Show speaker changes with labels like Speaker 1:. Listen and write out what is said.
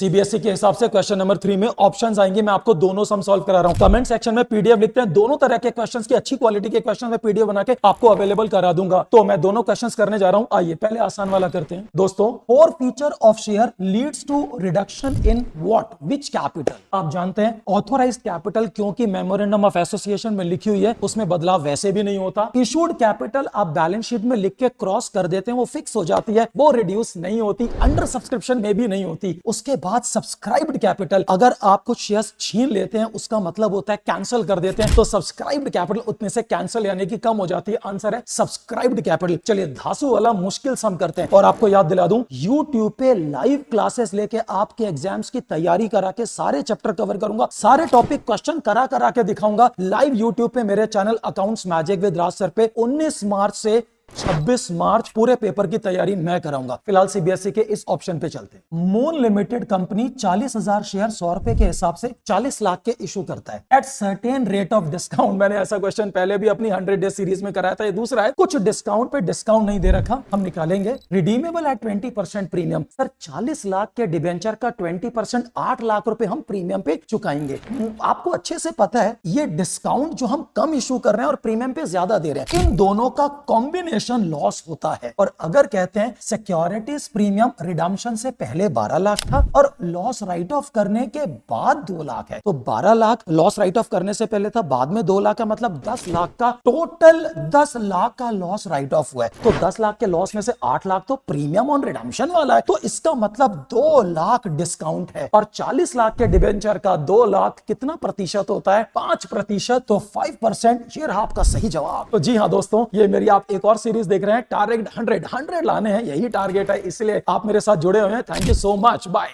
Speaker 1: CBSE के हिसाब से क्वेश्चन नंबर 3 में ऑप्शंस आएंगे, मैं आपको दोनों सम सॉल्व करा रहा हूं। कमेंट सेक्शन में पीडीएफ लिखते हैं, दोनों तरह के क्वेश्चंस की अच्छी क्वालिटी के क्वेश्चन में पीडीएफ बना के आपको अवेलेबल करा दूंगा। तो मैं दोनों क्वेश्चंस करने जा रहा हूं। आइए पहले आसान वाला करते हैं। दोस्तों, forfeiture of share leads to reduction in what which capital. आप जानते हैं ऑथोराइज्ड कैपिटल क्योंकि मेमोरेंडम ऑफ एसोसिएशन में लिखी हुई है, उसमें बदलाव वैसे भी नहीं होता। इशूड कैपिटल आप बैलेंस शीट में लिख के क्रॉस कर देते हैं, वो फिक्स हो जाती है, वो रिड्यूस नहीं होती, अंडर सब्सक्रिप्शन में भी नहीं होती। उसके बाद सब्सक्राइब्ड कैपिटल, अगर आप कुछ शेयर्स छीन लेते हैं उसका मतलब होता है कैंसिल कर देते हैं, तो सब्सक्राइब्ड कैपिटल उतने से कैंसिल यानी कि कम हो जाती है। आंसर है सब्सक्राइब्ड कैपिटल। चलिए धासु वाला मुश्किल सम करते हैं। और आपको याद दिला दूं, YouTube पे लाइव क्लासेस लेके आपके एग्जाम्स की तैयारी करा के सारे चैप्टर कवर करूंगा, सारे टॉपिक क्वेश्चन करा के दिखाऊंगा लाइव YouTube पे मेरे channel accounts magic with Raj sir पे। 19 मार्च से 26 मार्च पूरे पेपर की तैयारी मैं कराऊंगा। फिलहाल सीबीएसई के इस ऑप्शन पे चलते हैं। मून लिमिटेड कंपनी 40,000 शेयर 100 रुपए के हिसाब से 40 लाख के इशू करता है at certain rate of discount. मैंने ऐसा क्वेश्चन पहले भी अपनी 100 डेज सीरीज में कराया था। ये दूसरा है, कुछ डिस्काउंट पे डिस्काउंट नहीं दे रखा, हम निकालेंगे। Redeemable eight 20% premium. Sir 40 lakh के डिबेंचर का 20% 8 लाख रुपए हम प्रीमियम पे चुकाएंगे। आपको अच्छे से पता है ये डिस्काउंट जो हम कम इशू कर रहे हैं और प्रीमियम पे ज्यादा दे रहे हैं, इन दोनों का कॉम्बिनेशन लॉस होता है। और अगर कहते हैं सिक्योरिटीज प्रीमियम रिडम्पशन से पहले 12 लाख था और लॉस राइट ऑफ करने के बाद 2 लाख है, तो 12 लाख लॉस राइट ऑफ करने से पहले था, बाद में 2 लाख का मतलब 10 लाख का टोटल 10 लाख का लॉस राइट ऑफ हुआ है। तो 10 लाख के लॉस में से 8 लाख तो प्रीमियम ऑन रिडम्पशन वाला है, तो इसका मतलब 2 लाख डिस्काउंट है। और 40 लाख के डिबेंचर का 2 लाख कितना प्रतिशत होता है? 5%, तो 5% ये रहा आपका सही जवाब। तो जी हाँ दोस्तों, ये मेरी आप एक और सीरीज देख रहे हैं, टारगेट 100 लाने हैं, यही टारगेट है, इसलिए आप मेरे साथ जुड़े हुए हैं। Thank you so much, bye.